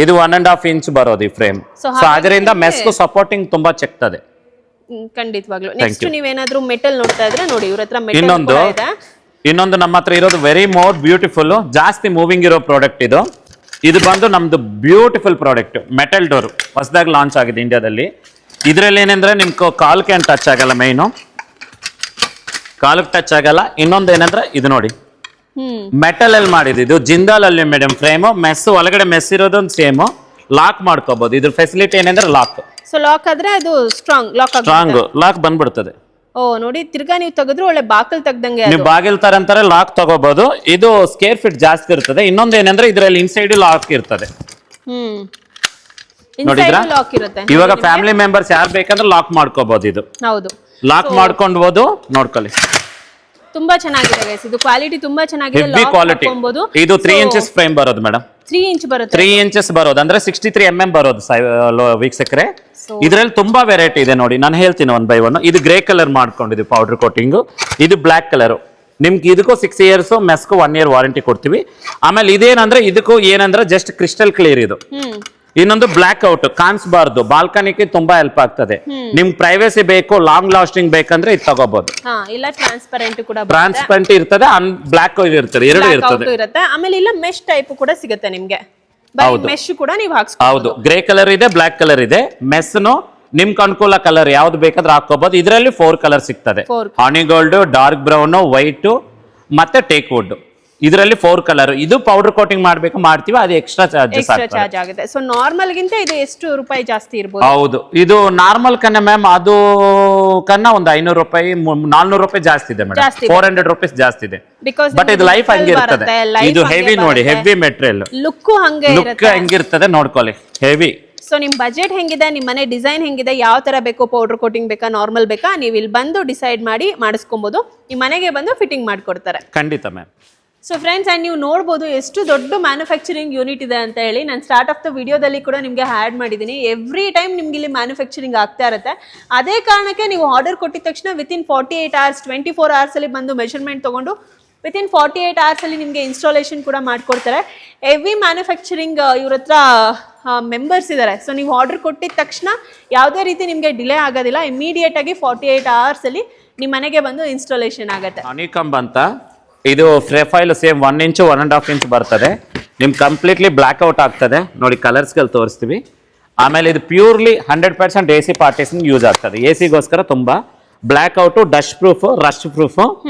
ಇದು 1.5 inch ಬರೋದು ಈ ಫ್ರೇಮ್. ಸೊ ಅದರಿಂದ ಮೆಸ್ಗೂ ಸಪೋರ್ಟಿಂಗ್ ತುಂಬಾ ಚೆಕ್ತದೆ. ಖಂಡಿತವಾಗ್ಲು. ನೆಕ್ಸ್ಟ್ ನೀವೇನಾದ್ರೂ ಮೆಟಲ್ ನೋಡ್ತಾ ಇದ್ರೆ ನೋಡಿ ಇವ್ರ ಹತ್ರ ಮೆಟಲ್ ಇದೆ. ಇನ್ನೊಂದು ನಮ್ಮ ಹತ್ರ ಇರೋದು ವೆರಿ ಮೋರ್ ಬ್ಯೂಟಿಫುಲ್, ಜಾಸ್ತಿ ಮೂವಿಂಗ್ ಇರೋ ಪ್ರಾಡಕ್ಟ್ ಇದು. ಇದು ಬಂದು ನಮ್ದು ಬ್ಯೂಟಿಫುಲ್ ಪ್ರಾಡಕ್ಟ್, ಮೆಟಲ್ ಡೋರ್. ಹೊಸದಾಗಿ ಲಾಂಚ್ ಆಗಿದೆ ಇಂಡಿಯಾದಲ್ಲಿ. ಇದರಲ್ಲಿ ಏನಂದ್ರೆ ನಿಮ್ಗೆ ಕಾಲ್ಗೆ ಏನು ಟಚ್ ಆಗಲ್ಲ. ಮೈನು ಕಾಲಕ್ಕೆ ಟಚ್ ಆಗಲ್ಲ. ಇನ್ನೊಂದು ಏನಂದ್ರೆ ಇದು ನೋಡಿ ಮೆಟಲ್ ಅಲ್ಲಿ ಮಾಡಿದ್ದು. ಇದು ಜಿಂದಾಲ್ ಅಲ್ಲಿ ಮೇಡಮ್ ಫ್ರೇಮ್. ಮೆಸ್ ಒಳಗಡೆ ಮೆಸ್ ಇರೋದೊಂದು ಸೇಮ್. ಲಾಕ್ ಮಾಡ್ಕೋಬಹುದು. ಇದ್ರ ಫೆಸಿಲಿಟಿ ಏನಂದ್ರೆ ಲಾಕ್. ಸೊ ಲಾಕ್ ಆದ್ರೆ ಅದು ಸ್ಟ್ರಾಂಗ್ ಲಾಕ್ ಬಂದ್ಬಿಡ್ತದೆ. ಓ ನೋಡಿ, ತಿರ್ಗಾ ನೀವು ತೆಗೆದ್ರೆ ಒಳ್ಳೆ ಬಾಕಲ್ ತೆಗ್ದಂಗೆ. ನೀವು ಬಾಗಿಲ್ ತರ ಅಂತಾರೆ ಲಾಕ್ ತಗೋಬಹುದು. ಇದು ಸ್ಕ್ವೇರ್ ಫೀಟ್ ಜಾಸ್ತಿ ಇರ್ತದೆ. ಇನ್ನೊಂದು ಏನಂದ್ರೆ ಇದರಲ್ಲಿ ಇನ್ಸೈಡ್ ಲಾಕ್ ಇರ್ತದೆ. ನೋಡಿದ್ರಾ? ಇವಾಗ ಫ್ಯಾಮಿಲಿ ಮೆಂಬರ್ಸ್ ಯಾರು ಬೇಕಂದ್ರೆ ಲಾಕ್ ಮಾಡ್ಕೋಬಹುದು. ಇದು ಹೌದು, ಲಾಕ್ ಮಾಡ್ಕೊಂಡ್ಬೋದು. ನೋಡ್ಕೊಳ್ಳಿ, ತುಂಬಾ ಚೆನ್ನಾಗಿದೆ ಗೈಸ್. ಇದು ಕ್ವಾಲಿಟಿ ತುಂಬಾ ಚೆನ್ನಾಗಿದೆ. Heavy quality. ಇದು 3 inches ಫ್ರೇಮ್ ಬರೋದು ಮೇಡಮ್. 3 inch ಬರುತ್ತೆ. 3 inches ಬರೋದು ಅಂದ್ರೆ 63 mm ಬರೋದು ವೀಕ್ಷಕರೇ. ಇದ್ರಲ್ಲಿ ತುಂಬಾ ವೆರೈಟಿ ಇದೆ ನೋಡಿ, ನಾನು ಹೇಳ್ತೀನಿ 1 by 1. ಇದು ಗ್ರೇ ಕಲರ್ ಮಾಡ್ಕೊಂಡಿದ್ವಿ ಪೌಡರ್ ಕೋಟಿಂಗ್. ಇದು ಬ್ಲಾಕ್ ಕಲರ್. ನಿಮ್ಗೆ ಇದಕ್ಕೂ 6 years, ಮೆಸ್ಗೂ 1 year ವಾರಂಟಿ ಕೊಡ್ತೀವಿ. ಆಮೇಲೆ ಇದೇನಂದ್ರೆ ಇದಕ್ಕೂ ಏನಂದ್ರೆ ಜಸ್ಟ್ ಕ್ರಿಸ್ಟಲ್ ಕ್ಲಿಯರ್ ಇದು. ಇನ್ನೊಂದು ಬ್ಲಾಕ್ ಔಟ್ ಕಾಣಿಸಬಾರ್ದು, ಬಾಲ್ಕನಿಗೆ ತುಂಬಾ ಹೆಲ್ಪ್ ಆಗ್ತದೆ. ನಿಮ್ಗೆ ಪ್ರೈವೇಸಿ ಬೇಕು, ಲಾಂಗ್ ಲಾಸ್ಟಿಂಗ್ ಬೇಕಂದ್ರೆ ಇದು ತಗೋಬಹುದು. ಇಲ್ಲ ಟ್ರಾನ್ಸ್ಪರೆಂಟ್ ಕೂಡ ಟ್ರಾನ್ಸ್ಪರೆಂಟ್ ಇರ್ತದೆ, ಬ್ಲಾಕ್ ಇರ್ತದೆ, ಎರಡು ಇರ್ತದೆ. ಆಮೇಲೆ ಇಲ್ಲ ಮೆಶ್ ಟೈಪ್ ಕೂಡ ಸಿಗುತ್ತೆ ನಿಮ್ಗೆ. ಮೆಶ್ ಕೂಡ ನೀವು ಹಾಕ್ಸ್ಬೋದು. ಹೌದು, ಗ್ರೇ ಕಲರ್ ಇದೆ, ಬ್ಲಾಕ್ ಕಲರ್ ಇದೆ. ಮೆಸ್ನು ನಿಮ್ಗೆ ಅನುಕೂಲ ಕಲರ್ ಯಾವ್ದು ಬೇಕಾದ್ರೆ ಹಾಕೋಬಹುದು. ಇದರಲ್ಲಿ 4 ಕಲರ್ ಸಿಗ್ತದೆ, ಹಾನಿ ಗೋಲ್ಡ್, ಡಾರ್ಕ್ ಬ್ರೌನ್, ವೈಟ್ ಮತ್ತೆ ಟೇಕ್ ವುಡ್. ಇದರಲ್ಲಿ 4 ಕಲರ್. ಇದು ಪೌಡರ್ ಕೋಟಿಂಗ್ ಮಾಡ್ಬೇಕು ಮಾಡ್ತೀವಿ, ಅದು ಎಕ್ಸ್ಟ್ರಾ ಚಾರ್ಜ್ ಆಗುತ್ತೆ. ಸೊ ನಾರ್ಮಲ್ ಗಿಂತ ಇದು ಎಷ್ಟು ರೂಪಾಯಿ ಜಾಸ್ತಿ ಇರ್ಬೋದು? ಹೌದು, ಇದು ನಾರ್ಮಲ್ ಕನ್ನ ಮ್ಯಾಮ್, ಅದು ಕನ್ನ ಒಂದು 500 ರೂಪಾಯಿ 400 ರೂಪಾಯಿ ಜಾಸ್ತಿ ಇದೆ ಮೇಡಮ್, 400 ರುಪೀಸ್ ಜಾಸ್ತಿ ಇದೆ. ಬಟ್ ಇದು ಲೈಫ್ ಹಂಗಿರ್ತದೆ. ಇದು ಹೆವಿ ನೋಡಿ, ಹೆವಿ ಮೆಟೀರಿಯಲ್, ಲುಕ್ ಹಂಗಿರ್ತದೆ, ನೋಡ್ಕೊಳ್ಳಿ ಹೆವಿ. ಸೊ ನಿಮ್ ಬಜೆಟ್ ಹೆಂಗಿದೆ, ನಿಮ್ ಮನೆ ಡಿಸೈನ್ ಹೆಂಗಿದೆ, ಯಾವ ತರ ಬೇಕು, ಪೌಡರ್ ಕೋಟಿಂಗ್ ಬೇಕಾ, ನಾರ್ಮಲ್ ಬೇಕಾ, ನೀವು ಇಲ್ಲಿ ಬಂದು ಡಿಸೈಡ್ ಮಾಡಿ ಮಾಡಿಸ್ಕೊಬಹುದು. ನಿಮ್ಮ ಮನೆಗೆ ಬಂದು ಫಿಟ್ಟಿಂಗ್ ಮಾಡ್ಕೊಡ್ತಾರೆ. ಖಂಡಿತ ಮ್ಯಾಮ್. ಸೊ ಫ್ರೆಂಡ್ಸ್, ಆ್ಯಂಡ್ ನೀವು ನೋಡ್ಬೋದು ಎಷ್ಟು ದೊಡ್ಡ ಮ್ಯಾನುಫ್ಯಾಕ್ಚರಿಂಗ್ ಯೂನಿಟ್ ಇದೆ ಅಂತ ಹೇಳಿ. ನಾನು ಸ್ಟಾರ್ಟ್ ಆಫ್ ದ ವಿಡಿಯೋದಲ್ಲಿ ಕೂಡ ನಿಮಗೆ ಆ್ಯಡ್ ಮಾಡಿದ್ದೀನಿ. ಎವ್ರಿ ಟೈಮ್ ನಿಮ್ಗೆ ಇಲ್ಲಿ ಮ್ಯಾನುಫ್ಯಾಕ್ಚರಿಂಗ್ ಆಗ್ತಾ ಇರುತ್ತೆ. ಅದೇ ಕಾರಣಕ್ಕೆ ನೀವು ಆರ್ಡರ್ ಕೊಟ್ಟಿದ ತಕ್ಷಣ ವಿತಿನ್ 48 hours 24 hours ಬಂದು ಮೆಷರ್ಮೆಂಟ್ ತೊಗೊಂಡು ವಿತಿನ್ 48 hours ನಿಮಗೆ ಇನ್ಸ್ಟಾಲೇಷನ್ ಕೂಡ ಮಾಡಿಕೊಡ್ತಾರೆ. ಹೆವಿ ಮ್ಯಾನುಫ್ಯಾಕ್ಚರಿಂಗ್ ಇವ್ರ ಹತ್ರ ಮೆಂಬರ್ಸ್ ಇದ್ದಾರೆ. ಸೊ ನೀವು ಆರ್ಡರ್ ಕೊಟ್ಟಿದ ತಕ್ಷಣ ಯಾವುದೇ ರೀತಿ ನಿಮಗೆ ಡಿಲೇ ಆಗೋದಿಲ್ಲ. ಇಮಿಡಿಯೇಟ್ ಆಗಿ 48 hours ನಿಮ್ಮ ಮನೆಗೆ ಬಂದು ಇನ್ಸ್ಟಾಲೇಷನ್ ಆಗುತ್ತೆ. ಹನಿಕಂಬ್ ಅಂತ ಇದು ಪ್ರೊಫೈಲ್ ಸೇಮ್ 1 ಇಂಚ್ 1.5 ಇಂಚ್ ಬರ್ತದೆ. ನಿಮ್ಗೆ ಕಂಪ್ಲೀಟ್ಲಿ ಬ್ಲ್ಯಾಕ್ ಔಟ್ ಆಗ್ತದೆ ನೋಡಿ, ಕಲರ್ಸ್ಗಳು ತೋರಿಸ್ತೀವಿ. ಆಮೇಲೆ ಇದು ಪ್ಯೂರ್ಲಿ 100% AC ಪಾರ್ಟಿಷನ್ ಯೂಸ್ ಆಗ್ತದೆ. ಎಸಿಗೋಸ್ಕರ ತುಂಬಾ black out, dust proof, rust proof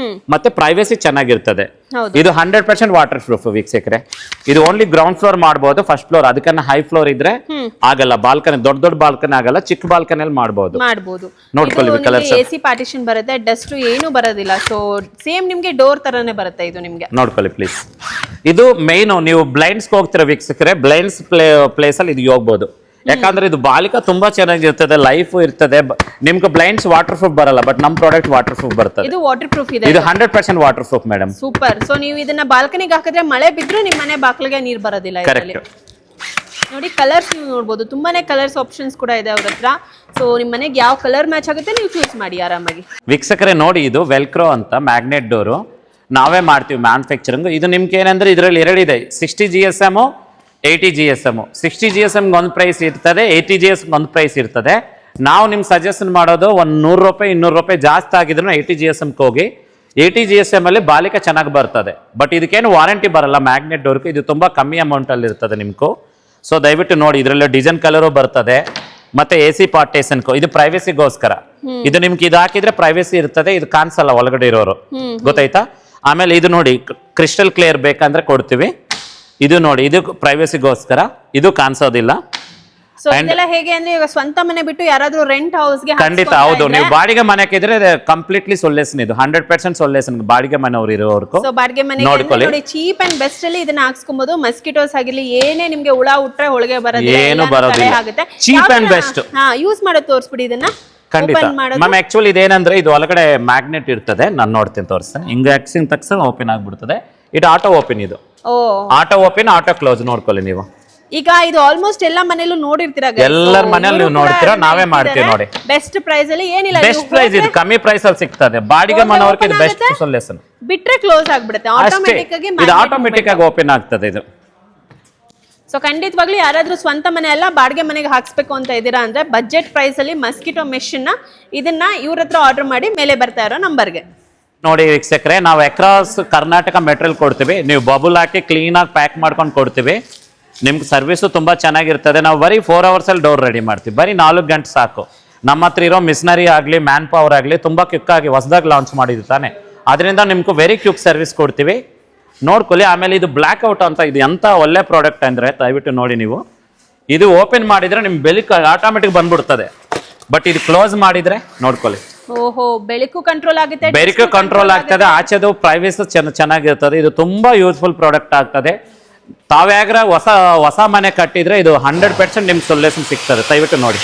ಮತ್ತೆ ಪ್ರೈವೇಸಿ ಚೆನ್ನಾಗಿರ್ತದೆ. ಇದು 100% ವಾಟರ್ ಪ್ರೂಫ್ ವೀಕ್ಷಕರೇ. ಇದು ಓನ್ಲಿ ಗ್ರೌಂಡ್ ಫ್ಲೋರ್ ಮಾಡಬಹುದು, ಫಸ್ಟ್ ಫ್ಲೋರ್ ಅದಕ್ಕನ್ನ ಹೈ ಫ್ಲೋರ್ ಇದ್ರೆ ಆಗಲ್ಲ. ಬಾಲ್ಕನಿ ದೊಡ್ಡ ಬಾಲ್ಕನಿ ಆಗಲ್ಲ, ಚಿಕ್ಕ ಬಾಲ್ಕನಿಯಲ್ಲಿ ಮಾಡಬಹುದು. ನೋಡ್ಕೊಳ್ಳಿ ಕಲರ್ಸ್. ಎಸಿ ಪಾರ್ಟಿಷನ್ ಬರುತ್ತೆ, ಡಸ್ಟ್ ಏನು ಬರೋದಿಲ್ಲ. ಸೊ ಸೇಮ್ ನಿಮ್ಗೆ ಡೋರ್ ತರನೇ ಬರುತ್ತೆ ಇದು ನಿಮ್ಗೆ. ನೋಡ್ಕೊಳ್ಳಿ ಪ್ಲೀಸ್. ಇದು ಮೈನ್ ನೀವು ಬ್ಲೈಂಡ್ಸ್ ಹೋಗ್ತಿರೋ ವೀಕ್ಷಕರೇ, ಬ್ಲೈಂಡ್ಸ್ ಪ್ಲೇಸ್ ಅಲ್ಲಿ ಇದು ಹೋಗ್ಬೋದು. ಯಾಕಂದ್ರೆ ಇದು ಬಾಲಿಕ ತುಂಬಾ ಚೆನ್ನಾಗಿರ್ತದೆ, ಲೈಫ್ ಇರ್ತದೆ. ನಿಮ್ಗೆ ಬ್ಲೈಂಡ್ಸ್ ವಾಟರ್ ಪ್ರೂಫ್ ಬರಲ್ಲ, ಬಟ್ ನಮ್ ಪ್ರಾಡಕ್ಟ್ ವಾಟರ್ ಪ್ರೂಫ್ ಬರ್ತದೆ. ಇದು ವಾಟರ್ ಪ್ರೂಫ್ ಇದೆ, ಇದು 100% water proof madam. Super. So ನೀವು ಇದನ್ನ ಬಾಲ್ಕನಿಗೆ ಹಾಕಿದ್ರೆ ಮಳೆ ಬಿದ್ರು ನಿಮ್ಮ ಮನೆ ಬಾಗಿಲಿಗೆ ನೀರು ಬರೋದಿಲ್ಲ. ನೋಡಿ ಕಲರ್ಸ್ ನೀವು ನೋಡ್ಬೋದು, ತುಂಬಾನೇ ಕಲರ್ಸ್ ಆಪ್ಷನ್ಸ್ ಕೂಡ ಇದೆ ಅವ್ರ ಹತ್ರ. ಸೊ ನಿಮ್ಮ ಮನೆಗೆ ಯಾವ ಕಲರ್ ಮ್ಯಾಚ್ ಆಗುತ್ತೆ ನೀವು ಚೂಸ್ ಮಾಡಿ ಆರಾಮಾಗಿ. ವೀಕ್ಷಕರೇ ನೋಡಿ, ಇದು ವೆಲ್ಕ್ರೋ ಅಂತ ಮ್ಯಾಗ್ನೆಟ್ ಡೋರು ನಾವೇ ಮಾಡ್ತೀವಿ ಮ್ಯಾನುಫ್ಯಾಕ್ಚರಿಂಗ್. ಇದು ನಿಮ್ಗೆ ಏನಂದ್ರೆ ಇದರಲ್ಲಿ 2 ಇದೆ, 60 GSM 80 GSM. 60 GSM ಒಂದು ಪ್ರೈಸ್ ಇರ್ತದೆ, 80 GSM ಒಂದು ಪ್ರೈಸ್ ಇರ್ತದೆ. ನಾವು ನಿಮ್ಗೆ ಸಜೆಷನ್ ಮಾಡೋದು ಒಂದು 100 ರೂಪಾಯಿ 200 ರೂಪಾಯಿ ಜಾಸ್ತಿ ಆಗಿದ್ರು 80 GSM ಹೋಗಿ. 80 GSM ಅಲ್ಲಿ ಬಾಲಿಕ ಚೆನ್ನಾಗಿ ಬರ್ತದೆ, ಬಟ್ ಇದಕ್ಕೇನು ವಾರಂಟಿ ಬರಲ್ಲ ಮ್ಯಾಗ್ನೆಟ್ ಡೋರ್ಗೆ. ಇದು ತುಂಬಾ ಕಮ್ಮಿ ಅಮೌಂಟ್ ಅಲ್ಲಿ ಇರ್ತದೆ ನಿಮ್ಗೂ. ಸೊ ದಯವಿಟ್ಟು ನೋಡಿ, ಇದರಲ್ಲಿ ಡಿಸೈನ್ ಕಲರು ಬರ್ತದೆ, ಮತ್ತೆ AC ಪಾರ್ಟೇಷನ್. ಇದು ಪ್ರೈವೇಸಿಗೋಸ್ಕರ. ಇದು ನಿಮ್ಗೆ ಇದು ಹಾಕಿದ್ರೆ ಪ್ರೈವೇಸಿ ಇರ್ತದೆ, ಇದು ಕಾಣಿಸಲ್ಲ ಒಳಗಡೆ ಇರೋರು, ಗೊತ್ತಾಯ್ತಾ. ಆಮೇಲೆ ಇದು ನೋಡಿ, ಕ್ರಿಸ್ಟಲ್ ಕ್ಲಿಯರ್ ಬೇಕಂದ್ರೆ ಕೊಡ್ತೀವಿ. ಇದು ನೋಡಿ, ಇದು ಪ್ರೈವೇಸಿಗೋಸ್ಕರ, ಇದು ಕಾಣಿಸೋದಿಲ್ಲ. ಸೊ ಇದೆಲ್ಲ ಹೇಗೆ ಅಂದ್ರೆ ಇವಾಗ ಸ್ವಂತ ಮನೆ ಬಿಟ್ಟು ಯಾರಾದ್ರೂ ರೆಂಟ್ ಹೌಸ್ಗೆ ಖಂಡಿತ ಹೌದು. ನೀವು ಬಾಡಿಗೆ ಮನೆಗೆ ಇದ್ರೆ ಕಂಪ್ಲೀಟ್ಲಿ ಸೊಲ್ಯೂಷನ್. ಇದು 100% ಸೊಲ್ಯೂಷನ್ ಬಾಡಿಗೆ ಮನೆಯವರು ಇರೋವರೆಗೂ. ಸೊ ಬಾಡಿಗೆ ಮನೆ ನೋಡಿ, ಚೀಪ್ ಅಂಡ್ ಬೆಸ್ಟ್ ಅಲ್ಲಿ ಇದನ್ನ ಹಾಕ್ಸ್ಕೊಬಹುದು. ಮಸ್ಕಿಟೋಸ್ ಆಗಿರ್ಲಿ, ಏನೇ ನಿಮ್ಗೆ ಹುಳ ಹುಟ್ರೆ ಒಳಗೆ ಬರೋದಿಲ್ಲ, ಏನು ಬರೋದಿಲ್ಲ, ಆಗುತ್ತೆ. Cheap and best. ಯೂಸ್ ಮಾಡೋದು ತೋರಿಸ್ಬಿಡಿ ಇದನ್ನ. ಖಂಡಿತ ಮ್ಯಾಮ್. ಆಕ್ಚುಲಿ ಇದೇನಂದ್ರೆ ಇದು ಒಳಗಡೆ ಮ್ಯಾಗ್ನೆಟ್ ಇರ್ತದೆ, ನಾನು ನೋಡ್ತೀನಿ ತೋರಿಸ್ತೇನೆ. ಹಿಂಗೆ ಹಾಕ್ಸಿದ ತಕ್ಷಣ ಓಪನ್ ಆಗ್ಬಿಡ್ತದೆ. ಇದು ಆಟೋ ಓಪನ್, ಇದು ಆಟೋ ಓಪನ್, ಆಟೋ ಕ್ಲೋಸ್. ನೋಡ್ಕೊಳ್ಳಿ ನೀವು. ಈಗ ಇದು ಆಲ್ಮೋಸ್ಟ್ ಎಲ್ಲ ಮನೆಯಲ್ಲೂ ನೋಡಿರ್ತೀರಾ, ಎಲ್ಲರ ಮನೆಯಲ್ಲಿ ನೀವು ನೋಡ್ತೀರಾ, ನಾವೇ ಮಾಡ್ತೀವಿ ನೋಡಿ. ಬೆಸ್ಟ್ ಪ್ರೈಸ್ ಅಲ್ಲಿ ಏನಿಲ್ಲ, ಬೆಸ್ಟ್ ಪ್ರೈಸ್ ಇದು, ಕಮ್ಮಿ ಪ್ರೈಸ್ ಅಲ್ಲಿ ಸಿಗ್ತದೆ. ಬಾಡಿಗೆ ಮನೆಯವರಿಗೆ ಇದು ಬೆಸ್ಟ್ ಸೊಲ್ಯೂಷನ್. ಬಿಟ್ರೆ ಕ್ಲೋಸ್ ಆಗ್ಬಿಡುತ್ತೆ ಆಟೋಮೆಟಿಕ್ ಆಗಿ. ಇದು ಆಟೋಮೆಟಿಕ್ ಆಗಿ ಓಪನ್ ಆಗ್ತದೆ ಇದು. ಸೊ ಖಂಡಿತವಾಗ್ಲೂ ಯಾರಾದ್ರೂ ಸ್ವಂತ ಮನೆ ಎಲ್ಲ ಬಾಡಿಗೆ ಮನೆಗೆ ಹಾಕ್ಸ್ಬೇಕು ಅಂತ ಇದ್ದೀರಾ ಅಂದ್ರೆ ಬಜೆಟ್ ಪ್ರೈಸ್ ಅಲ್ಲಿ ಮಸ್ಕಿಟೋ ಮೆಶ್ ಇದನ್ನ ಇವ್ರ ಹತ್ರ ಆರ್ಡರ್ ಮಾಡಿ ಮೇಲೆ ಬರ್ತಾ ಇರೋ ನಂಬರ್ಗೆ. ನೋಡಿ ವೀಕ್ಷಕರೇ, ನಾವು ಅಕ್ರಾಸ್ ಕರ್ನಾಟಕ ಮೆಟೀರಿಯಲ್ ಕೊಡ್ತೀವಿ. ನೀವು ಬಬಲ್ ಹಾಕಿ ಕ್ಲೀನ್ ಆಗಿ ಪ್ಯಾಕ್ ಮಾಡ್ಕೊಂಡು ಕೊಡ್ತೀವಿ. ನಿಮ್ಗೆ ಸರ್ವಿಸು ತುಂಬಾ ಚೆನ್ನಾಗಿರ್ತದೆ. ನಾವು ಬರೀ 4 hours ಅಲ್ಲಿ ಡೋರ್ ರೆಡಿ ಮಾಡ್ತೀವಿ, ಬರೀ 4 ಗಂಟೆ ಸಾಕು. ನಮ್ಮ ಹತ್ರ ಇರೋ ಮಿಷನರಿ ಆಗಲಿ, ಮ್ಯಾನ್ ಪವರ್ ಆಗಲಿ ತುಂಬಾ ಕ್ವಿಕ್ ಆಗಿ ಹೊಸದಾಗಿ ಲಾಂಚ್ ಮಾಡಿದ್ದು ತಾನೆ, ಅದರಿಂದ ನಿಮ್ಗೆ ವೆರಿ ಕ್ವಿಕ್ ಸರ್ವಿಸ್ ಕೊಡ್ತೀವಿ. ನೋಡ್ಕೊಳ್ಳಿ. ಆಮೇಲೆ ಇದು ಬ್ಲ್ಯಾಕ್ ಔಟ್ ಅಂತ, ಇದು ಎಂತ ಒಳ್ಳೆ ಪ್ರಾಡಕ್ಟ್ ಅಂದ್ರೆ ದಯವಿಟ್ಟು ನೋಡಿ ನೀವು. ಇದು ಓಪನ್ ಮಾಡಿದ್ರೆ ನಿಮ್ ಬೆಳಕು ಆಟೋಮೆಟಿಕ್ ಬಂದ್ಬಿಡ್ತದೆ, ಬಟ್ ಇದು ಕ್ಲೋಸ್ ಮಾಡಿದ್ರೆ ನೋಡ್ಕೊಳ್ಳಿ. ಓಹೋ, ಬೆಳಕು ಕಂಟ್ರೋಲ್ ಆಗುತ್ತೆ, ಬೆಳಕು ಕಂಟ್ರೋಲ್ ಆಗ್ತದೆ, ಆಚೆದು ಪ್ರೈವೇಸಿ ಚೆನ್ನಾಗಿರ್ತದೆ. ಇದು ತುಂಬಾ ಯೂಸ್ಫುಲ್ ಪ್ರಾಡಕ್ಟ್ ಆಗ್ತದೆ. ತಾವ್ಯಾಗ್ರ ಹೊಸ ಮನೆ ಕಟ್ಟಿದ್ರೆ ಇದು 100% ನಿಮ್ಗೆ ಸೊಲ್ಯೂಷನ್ ಸಿಗ್ತದೆ. ದಯವಿಟ್ಟು ನೋಡಿ.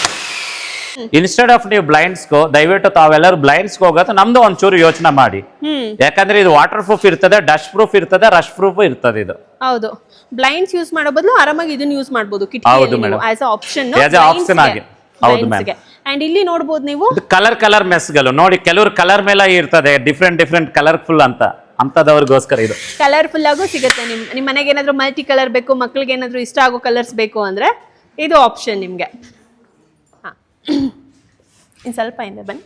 ಇನ್ಸ್ಟೆಡ್ ಆಫ್ ನೀವು ಬ್ಲೈಂಡ್ಸ್ಗೋ ದಯವಿಟ್ಟು ತಾವೆಲ್ಲರೂ ಬ್ಲೈಂಡ್ಸ್ಗೆ ಹೋಗೋದು ನಮ್ದು ಒಂಚೂರು ಯೋಚನೆ ಮಾಡಿ. ಯಾಕಂದ್ರೆ ಇದು ವಾಟರ್ ಪ್ರೂಫ್ ಇರ್ತದೆ, ಡಸ್ಟ್ ಪ್ರೂಫ್ ಇರ್ತದೆ, ರಸ್ಟ್ ಪ್ರೂಫ್ ಇರ್ತದೆ. ಇದು ಹೌದು, ಬ್ಲೈಂಡ್ಸ್ ಯೂಸ್ ಮಾಡೋ ಬದಲು ಆರಾಮಾಗಿ ಇದನ್ನ ಯೂಸ್ ಮಾಡಬಹುದು ಆಸ್ ಆಪ್ಷನ್ ಆಗಿ. ಹೌದು ಮ್ಯಾಮ್. ಅಂಡ್ ಇಲ್ಲಿ ನೋಡಬಹುದು ನೀವು ಕಲರ್ ಮೆಸ್ಗಳು ನೋಡಿ. ಕೆಲವರು ಕಲರ್ ಮೇಲೆ ಇರ್ತದೆ, ಡಿಫ್ರೆಂಟ್ ಕಲರ್ಫುಲ್ ಅಂತದವ್ರಿಗೋಸ್ಕರ ಇದು ಕಲರ್ಫುಲ್ ಆಗು ಸಿಗುತ್ತೆ. ನಿಮ್ಮ ಮನೆಗೆ ಏನಾದ್ರು ಮಲ್ಟಿ ಕಲರ್ ಬೇಕು, ಮಕ್ಕಳಿಗೆ ಏನಾದ್ರು ಇಷ್ಟ ಆಗೋ ಕಲರ್ಸ್ ಬೇಕು ಅಂದ್ರೆ ಇದು ಆಪ್ಷನ್ ನಿಮ್ಗೆ. ಇನ್ನು ಸ್ವಲ್ಪ ಹಿಂದೆ ಬನ್ನಿ.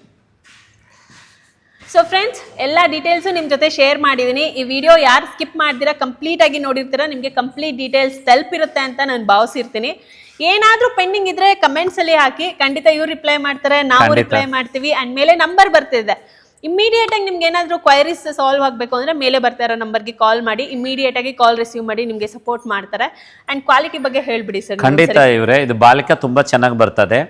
ಸೊ ಫ್ರೆಂಡ್ಸ್, ಎಲ್ಲ ಡೀಟೇಲ್ಸು ನಿಮ್ಮ ಜೊತೆ ಶೇರ್ ಮಾಡಿದ್ದೀನಿ. ಈ ವಿಡಿಯೋ ಯಾರು ಸ್ಕಿಪ್ ಮಾಡ್ದಿರಾ ಕಂಪ್ಲೀಟ್ ಆಗಿ ನೋಡಿರ್ತೀರಾ, ನಿಮಗೆ ಕಂಪ್ಲೀಟ್ ಡೀಟೇಲ್ಸ್ ತಲುಪಿರುತ್ತೆ ಅಂತ ನಾನು ಭಾವಿಸಿರ್ತೀನಿ. ಏನಾದ್ರೂ ಪೆಂಡಿಂಗ್ ಇದ್ರೆ ಕಮೆಂಟ್ಸ್ ಅಲ್ಲಿ ಹಾಕಿ, ಖಂಡಿತ ಇವ್ರು ರಿಪ್ಲೈ ಮಾಡ್ತಾರೆ, ನಾವು ರಿಪ್ಲೈ ಮಾಡ್ತೀವಿ. ಅಂಡ್ ಮೇಲೆ ನಂಬರ್ ಬರ್ತಿದೆ, ಇಮಿಡಿಯೇಟ್ ಆಗಿ ನಿಮ್ಗೆ ಏನಾದ್ರು ಕ್ವೈರೀಸ್ ಸಾಲ್ವ್ ಆಗಬೇಕು ಅಂದ್ರೆ ಮೇಲೆ ಬರ್ತಾ ಇರೋ ನಂಬರ್ಗೆ ಕಾಲ್ ಮಾಡಿ, ಇಮಿಡಿಯೇಟ್ ಆಗಿ ಕಾಲ್ ರಿಸೀವ್ ಮಾಡಿ ನಿಮ್ಗೆ ಸಪೋರ್ಟ್ ಮಾಡ್ತಾರೆ. ಅಂಡ್ ಕ್ವಾಲಿಟಿ ಬಗ್ಗೆ ಹೇಳ್ಬಿಡಿ ಸರ್. ಖಂಡಿತ ಇವರೇ, ಇದು ಬಾಲಿಕ ತುಂಬಾ ಚೆನ್ನಾಗಿ ಬರ್ತದೆ.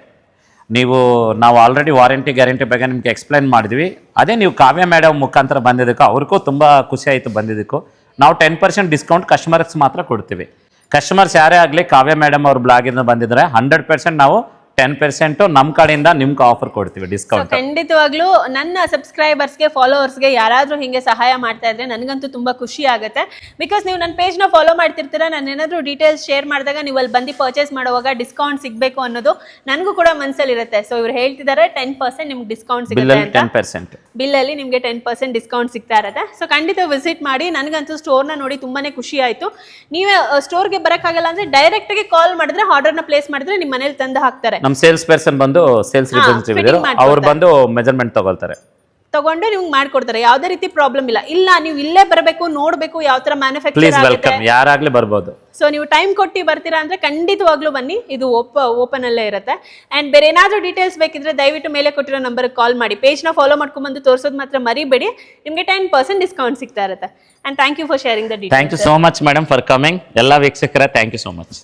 ನಾವು ಆಲ್ರೆಡಿ ವಾರಂಟಿ ಗ್ಯಾರಂಟಿ ಬಗ್ಗೆ ನಿಮ್ಗೆ ಎಕ್ಸ್ಪ್ಲೈನ್ ಮಾಡಿದ್ವಿ. ಅದೇ ನೀವು ಕಾವ್ಯ ಮೇಡಮ್ ಮುಖಾಂತರ ಬಂದಿದ್ದಕ್ಕೂ ಅವ್ರಿಗೂ ತುಂಬಾ ಖುಷಿ ಆಯಿತು ಬಂದಿದ್ದಕ್ಕೂ. ನಾವು 10% ಡಿಸ್ಕೌಂಟ್ ಕಸ್ಟಮರ್ಸ್ ಮಾತ್ರ ಕೊಡ್ತೀವಿ. ಕಸ್ಟಮರ್ಸ್ ಯಾರೇ ಆಗಲಿ ಕಾವ್ಯ ಮೇಡಮ್ ಅವ್ರ ಬ್ಲಾಗಿಂದ ಬಂದಿದ್ರೆ 100% ನಾವು 10% ನಮ್ಮ ಕಡೆಯಿಂದ ನಿಮ್ಗೆ ಆಫರ್ ಕೊಡ್ತೀವಿ ಡಿಸ್ಕೌಂಟ್. ಖಂಡಿತವಾಗ್ಲೂ ನನ್ನ ಸಬ್ಸ್ಕ್ರೈಬರ್ಸ್ಗೆ ಫಾಲೋವರ್ಸ್ಗೆ ಯಾರಾದ್ರೂ ಹಿಂಗೆ ಸಹಾಯ ಮಾಡ್ತಾ ಇದ್ರೆ ನನಗಂತೂ ತುಂಬಾ ಖುಷಿ ಆಗುತ್ತೆ. ಬಿಕಾಸ್ ನೀವು ನನ್ನ ಪೇಜ್ನ ಫಾಲೋ ಮಾಡ್ತಿರ್ತೀರಾ, ನಾನು ಏನಾದರೂ ಡೀಟೇಲ್ಸ್ ಶೇರ್ ಮಾಡಿದಾಗ ನೀವು ಅಲ್ಲಿ ಬಂದು ಪರ್ಚೇಸ್ ಮಾಡುವಾಗ ಡಿಸ್ಕೌಂಟ್ ಸಿಗಬೇಕು ಅನ್ನೋದು ನನಗೂ ಕೂಡ ಮನಸ್ಸಲ್ಲಿ ಇರುತ್ತೆ. ಸೊ ಇವ್ರು ಹೇಳ್ತಿದ್ದಾರೆ 10% ನಿಮ್ಗೆ ಡಿಸ್ಕೌಂಟ್ ಸಿಗುತ್ತೆ ಅಂತ. 10% ಬಿಲ್ಲಲ್ಲಿ ನಿಮಗೆ 10% ಡಿಸ್ಕೌಂಟ್ ಸಿಗ್ತಾ ಇರುತ್ತೆ. ಸೊ ಖಂಡಿತ ವಿಸಿಟ್ ಮಾಡಿ. ನನಗಂತೂ ಸ್ಟೋರ್ನ ನೋಡಿ ತುಂಬಾನೇ ಖುಷಿ ಆಯಿತು. ನೀವೇ ಸ್ಟೋರ್ಗೆ ಬರೋಕ್ಕಾಗಲ್ಲ ಅಂದರೆ ಡೈರೆಕ್ಟಾಗಿ ಕಾಲ್ ಮಾಡಿದ್ರೆ, ಆರ್ಡರ್ನ ಪ್ಲೇಸ್ ಮಾಡಿದ್ರೆ ನಿಮ್ಮ ಮನೇಲಿ ತಂದು ಹಾಕ್ತಾರೆ. ನಮ್ಮ ಸೇಲ್ಸ್ ಪರ್ಸನ್ ಬಂದು ಸೇಲ್ಸ್ ರಿಪ್ರೆಸೆಂಟೇಟಿವ್ ಅವ್ರು ಬಂದು ಮೆಜರ್ಮೆಂಟ್ ತಗೊಂಡು ನಿಮ್ಗೆ ಮಾಡ್ಕೊಡ್ತಾರೆ. ಯಾವುದೇ ರೀತಿ ಪ್ರಾಬ್ಲಮ್ ಇಲ್ಲ ನೀವು ಇಲ್ಲೇ ಬರಬೇಕು, ನೋಡ್ಬೇಕು ಯಾವ ತರ ಮ್ಯಾನುಫ್ಯಾಕ್ಚರ್ ಆಗುತ್ತೆ, ಯಾರಾಗ್ಲಿ ಬರ್ಬೋದು. ಸೊ ನೀವು ಟೈಮ್ ಕೊಟ್ಟು ಬರ್ತೀರಾ ಅಂದ್ರೆ ಖಂಡಿತವಾಗ್ಲೂ ಬನ್ನಿ, ಇದು ಓಪನ್ ಅಲ್ಲೇ ಇರುತ್ತೆ. ಅಂಡ್ ಬೇರೆ ಏನಾದ್ರೂ ಡೀಟೇಲ್ಸ್ ಬೇಕಿದ್ರೆ ದಯವಿಟ್ಟು ಮೇಲೆ ಕೊಟ್ಟಿರೋ ನಂಬರ್ಗೆ ಕಾಲ್ ಮಾಡಿ. ಪೇಜ್ನ ಫಾಲೋ ಮಾಡ್ಕೊಂಡ್ಬಂದು ತೋರಿಸೋದು ಮಾತ್ರ ಮರಿಬೇಡಿ, ನಿಮಗೆ 10% ಡಿಸ್ಕೌಂಟ್ ಸಿಗ್ತಾ ಇರುತ್ತೆ. And thank you for sharing the details. Thank you so much madam for coming. ಎಲ್ಲ ವೀಕ್ಷಕರೇ ಥ್ಯಾಂಕ್ ಯು ಸೋ ಮಚ್.